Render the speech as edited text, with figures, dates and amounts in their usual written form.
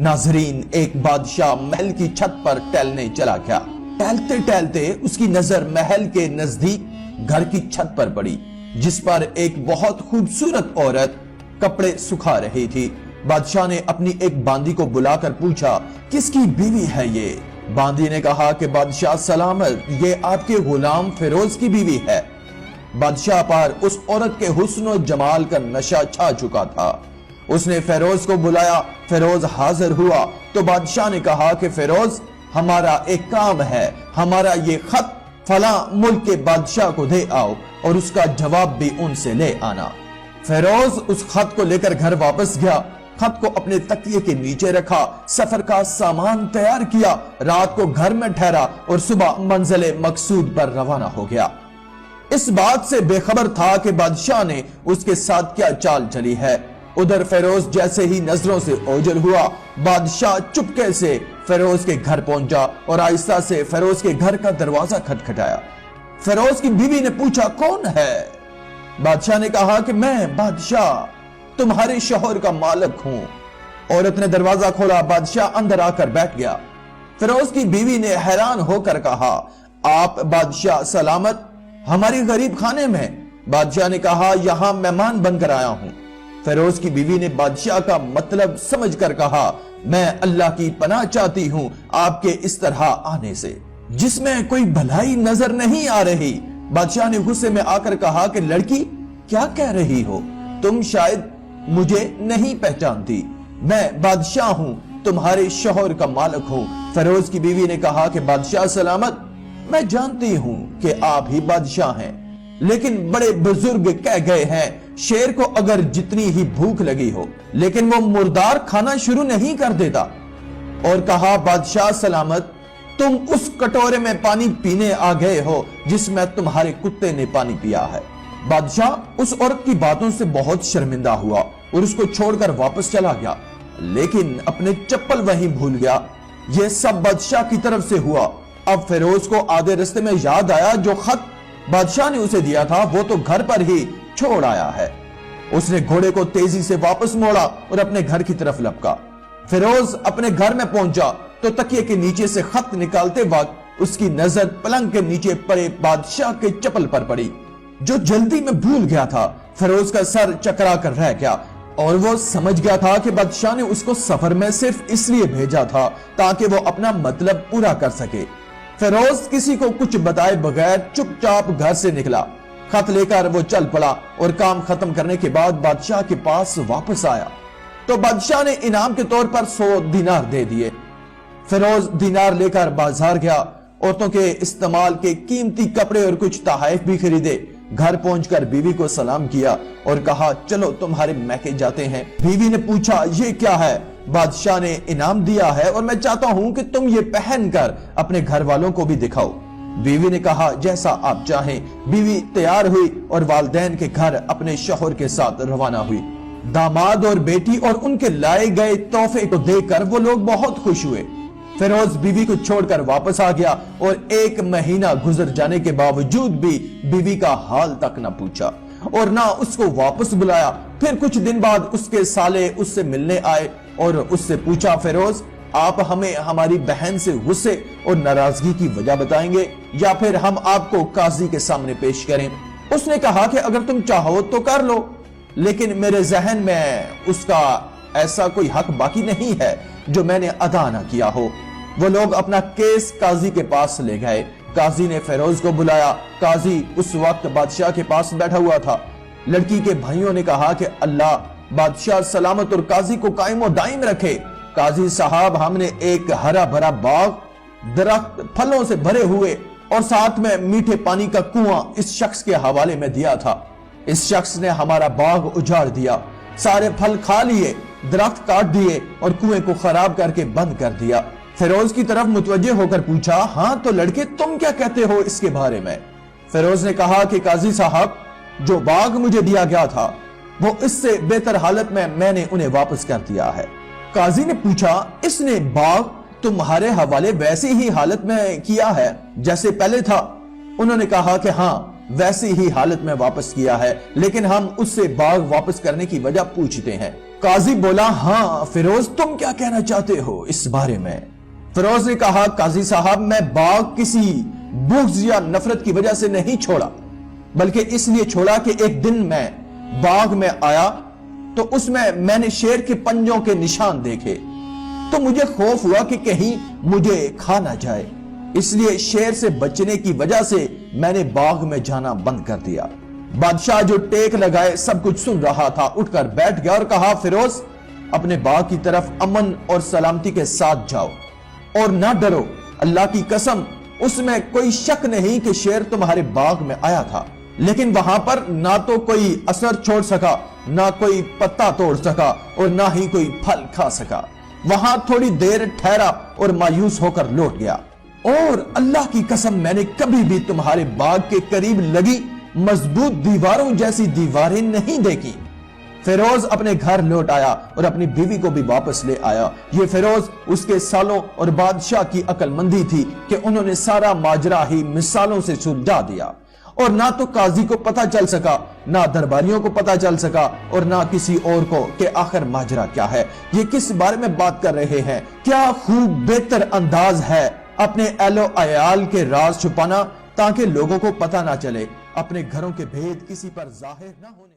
ناظرین، ایک بادشاہ محل کی چھت پر ٹہلنے چلا گیا۔ ٹہلتے ٹہلتے اس کی نظر محل کے نزدیک گھر کی چھت پر پڑی، جس پر ایک بہت خوبصورت عورت کپڑے سکھا رہی تھی۔ بادشاہ نے اپنی ایک باندی کو بلا کر پوچھا، کس کی بیوی ہے یہ؟ باندی نے کہا کہ بادشاہ سلامت، یہ آپ کے غلام فیروز کی بیوی ہے۔ بادشاہ پر اس عورت کے حسن و جمال کا نشہ چھا چکا تھا۔ اس نے فیروز کو بلایا۔ فیروز حاضر ہوا تو بادشاہ نے کہا کہ فیروز، ہمارا ایک کام ہے، ہمارا یہ خط فلاں ملک کے بادشاہ کو دے آؤ اور اس کا جواب بھی ان سے لے آنا۔ فیروز اس خط کو لے کر گھر واپس گیا، خط کو اپنے تکیے کے نیچے رکھا، سفر کا سامان تیار کیا، رات کو گھر میں ٹھہرا اور صبح منزل مقصود پر روانہ ہو گیا۔ اس بات سے بے خبر تھا کہ بادشاہ نے اس کے ساتھ کیا چال چلی ہے۔ ادھر فیروز جیسے ہی نظروں سے اوجھل ہوا، بادشاہ چپکے سے فیروز کے گھر پہنچا اور آہستہ سے فیروز کے گھر کا دروازہ کھٹکھٹایا۔ فیروز کی بیوی نے پوچھا، کون ہے؟ بادشاہ نے کہا کہ میں بادشاہ تمہارے شوہر کا مالک ہوں۔ عورت نے دروازہ کھولا، بادشاہ اندر آ کر بیٹھ گیا۔ فیروز کی بیوی نے حیران ہو کر کہا، آپ بادشاہ سلامت ہماری غریب خانے میں؟ بادشاہ نے کہا، یہاں مہمان بن کر آیا ہوں۔ فیروز کی بیوی نے بادشاہ کا مطلب سمجھ کر کہا، میں اللہ کی پناہ چاہتی ہوں آپ کے اس طرح آنے سے، جس میں کوئی بھلائی نظر نہیں آ رہی۔ بادشاہ نے غصے میں آ کر کہا کہ لڑکی، کیا کہہ رہی ہو؟ تم شاید مجھے نہیں پہچانتی، میں بادشاہ ہوں، تمہارے شوہر کا مالک ہوں۔ فیروز کی بیوی نے کہا کہ بادشاہ سلامت، میں جانتی ہوں کہ آپ ہی بادشاہ ہیں، لیکن بڑے بزرگ کہہ گئے ہیں، شیر کو اگر جتنی ہی بھوک لگی ہو لیکن وہ مردار کھانا شروع نہیں کر دیتا۔ اور کہا، بادشاہ سلامت، تم اس کٹورے میں پانی پینے آ گئے ہو جس میں تمہارے کتے نے پانی پیا ہے۔ بادشاہ اس عورت کی باتوں سے بہت شرمندہ ہوا اور اس کو چھوڑ کر واپس چلا گیا، لیکن اپنے چپل وہیں بھول گیا۔ یہ سب بادشاہ کی طرف سے ہوا۔ اب فیروز کو آدھے رستے میں یاد آیا جو خط بادشاہ نے اسے دیا تھا وہ تو گھر پر ہی چھوڑ آیا ہے۔ اس نے گھوڑے کو تیزی سے واپس موڑا اور اپنے گھر کی طرف لپکا۔ فیروز اپنے گھر میں پہنچا تو تکیے کے نیچے سے خط نکالتے وقت اس کی نظر پلنگ کے نیچے پڑے بادشاہ کے چپل پر پڑی، جو جلدی میں بھول گیا تھا۔ فیروز کا سر چکرا کر رہ گیا اور وہ سمجھ گیا تھا کہ بادشاہ نے اس کو سفر میں صرف اس لیے بھیجا تھا تاکہ وہ اپنا مطلب پورا کر سکے۔ فیروز کسی کو کچھ بتائے بغیر چپ چاپ گھر سے نکلا، خط لے کر وہ چل پڑا اور کام ختم کرنے کے بعد بادشاہ کے پاس واپس آیا تو بادشاہ نے انعام کے طور پر 100 دینار دے دیے۔ فیروز دینار لے کر بازار گیا، عورتوں کے استعمال کے قیمتی کپڑے اور کچھ تحائف بھی خریدے۔ گھر پہنچ کر بیوی کو سلام کیا اور کہا، چلو تمہارے میکے جاتے ہیں۔ بیوی نے پوچھا، یہ کیا ہے؟ بادشاہ نے انعام دیا ہے اور میں چاہتا ہوں کہ تم یہ پہن کر اپنے گھر والوں کو بھی دکھاؤ۔ بیوی نے کہا، جیسا آپ چاہیں۔ بیوی تیار ہوئی اور والدین کے گھر اپنے شوہر کے ساتھ روانہ ہوئی۔ داماد اور بیٹی اور ان کے لائے گئے تحفے کو دیکھ کر وہ لوگ بہت خوش ہوئے۔ فیروز بیوی کو چھوڑ کر واپس آ گیا اور 1 مہینہ گزر جانے کے باوجود بھی بیوی کا حال تک نہ پوچھا اور نہ اس کو واپس بلایا۔ پھر کچھ دن بعد اس کے سالے اس سے ملنے آئے اور اس سے پوچھا، فیروز، آپ ہمیں ہماری بہن سے غصے اور ناراضگی کی وجہ بتائیں گے یا پھر ہم آپ کو قاضی کے سامنے پیش کریں؟ اس نے کہا کہ اگر تم چاہو تو کر لو، لیکن میرے ذہن میں اس کا ایسا کوئی حق باقی نہیں ہے جو میں نے ادا نہ کیا ہو۔ وہ لوگ اپنا کیس قاضی کے پاس لے گئے۔ قاضی نے فیروز کو بلایا۔ قاضی اس وقت بادشاہ کے پاس بیٹھا ہوا تھا۔ لڑکی کے بھائیوں نے کہا کہ اللہ بادشاہ سلامت اور قاضی کو قائم و دائم رکھے۔ قاضی صاحب، ہم نے ایک ہرا بھرا باغ، درخت پھلوں سے بھرے ہوئے اور ساتھ میں میٹھے پانی کا کنواں اس شخص کے حوالے میں دیا تھا۔ اس شخص نے ہمارا باغ اجاڑ دیا، سارے پھل کھا لیے، درخت کاٹ دیے اور کنویں کو خراب کر کے بند کر دیا۔ فیروز کی طرف متوجہ ہو کر پوچھا، ہاں تو لڑکے تم کیا کہتے ہو اس کے بارے میں؟ فیروز نے کہا کہ قاضی صاحب، جو باغ مجھے دیا گیا تھا وہ اس سے بہتر حالت میں نے انہیں واپس کر دیا ہے۔ قاضی نے پوچھا، اس نے باغ تمہارے حوالے ویسی ہی حالت میں کیا ہے جیسے پہلے تھا؟ انہوں نے کہا کہ ہاں، ویسی ہی حالت میں واپس کیا ہے، لیکن ہم اس سے باغ واپس کرنے کی وجہ پوچھتے ہیں۔ قاضی بولا ہاں فیروز تم کیا کہنا چاہتے ہو اس بارے میں؟ فیروز نے کہا قاضی صاحب میں باغ کسی بغض یا نفرت کی وجہ سے نہیں چھوڑا، بلکہ اس لیے چھوڑا کہ ایک دن میں باغ میں آیا تو اس میں نے شیر کے پنجوں کے نشان دیکھے، تو مجھے خوف ہوا کہ کہیں مجھے کھا نہ جائے، اس لیے شیر سے بچنے کی وجہ سے میں نے باغ میں جانا بند کر دیا۔ بادشاہ جو ٹیک لگائے سب کچھ سن رہا تھا اٹھ کر بیٹھ گیا اور کہا فیروز اپنے باغ کی طرف امن اور سلامتی کے ساتھ جاؤ اور نہ ڈرو، اللہ کی قسم اس میں کوئی شک نہیں کہ شیر تمہارے باغ میں آیا تھا، لیکن وہاں پر نہ تو کوئی اثر چھوڑ سکا، نہ کوئی پتا توڑ سکا اور نہ ہی کوئی پھل کھا سکا، وہاں تھوڑی دیر ٹھہرا اور مایوس ہو کر لوٹ گیا، اور اللہ کی قسم میں نے کبھی بھی تمہارے باغ کے قریب لگی مضبوط دیواروں جیسی دیواریں نہیں دیکھی۔ فیروز اپنے گھر لوٹ آیا اور اپنی بیوی کو بھی واپس لے آیا۔ یہ فیروز اس کے سالوں اور بادشاہ کی عقل مندی تھی کہ انہوں نے سارا ماجرا ہی مثالوں سے سلجھا دیا، اور نہ تو قاضی کو پتہ چل سکا، نہ درباریوں کو پتہ چل سکا، اور نہ کسی اور کو کہ آخر ماجرا کیا ہے، یہ کس بارے میں بات کر رہے ہیں۔ کیا خوب بہتر انداز ہے اپنے اہل و عیال کے راز چھپانا تاکہ لوگوں کو پتہ نہ چلے، اپنے گھروں کے بھید کسی پر ظاہر نہ ہونے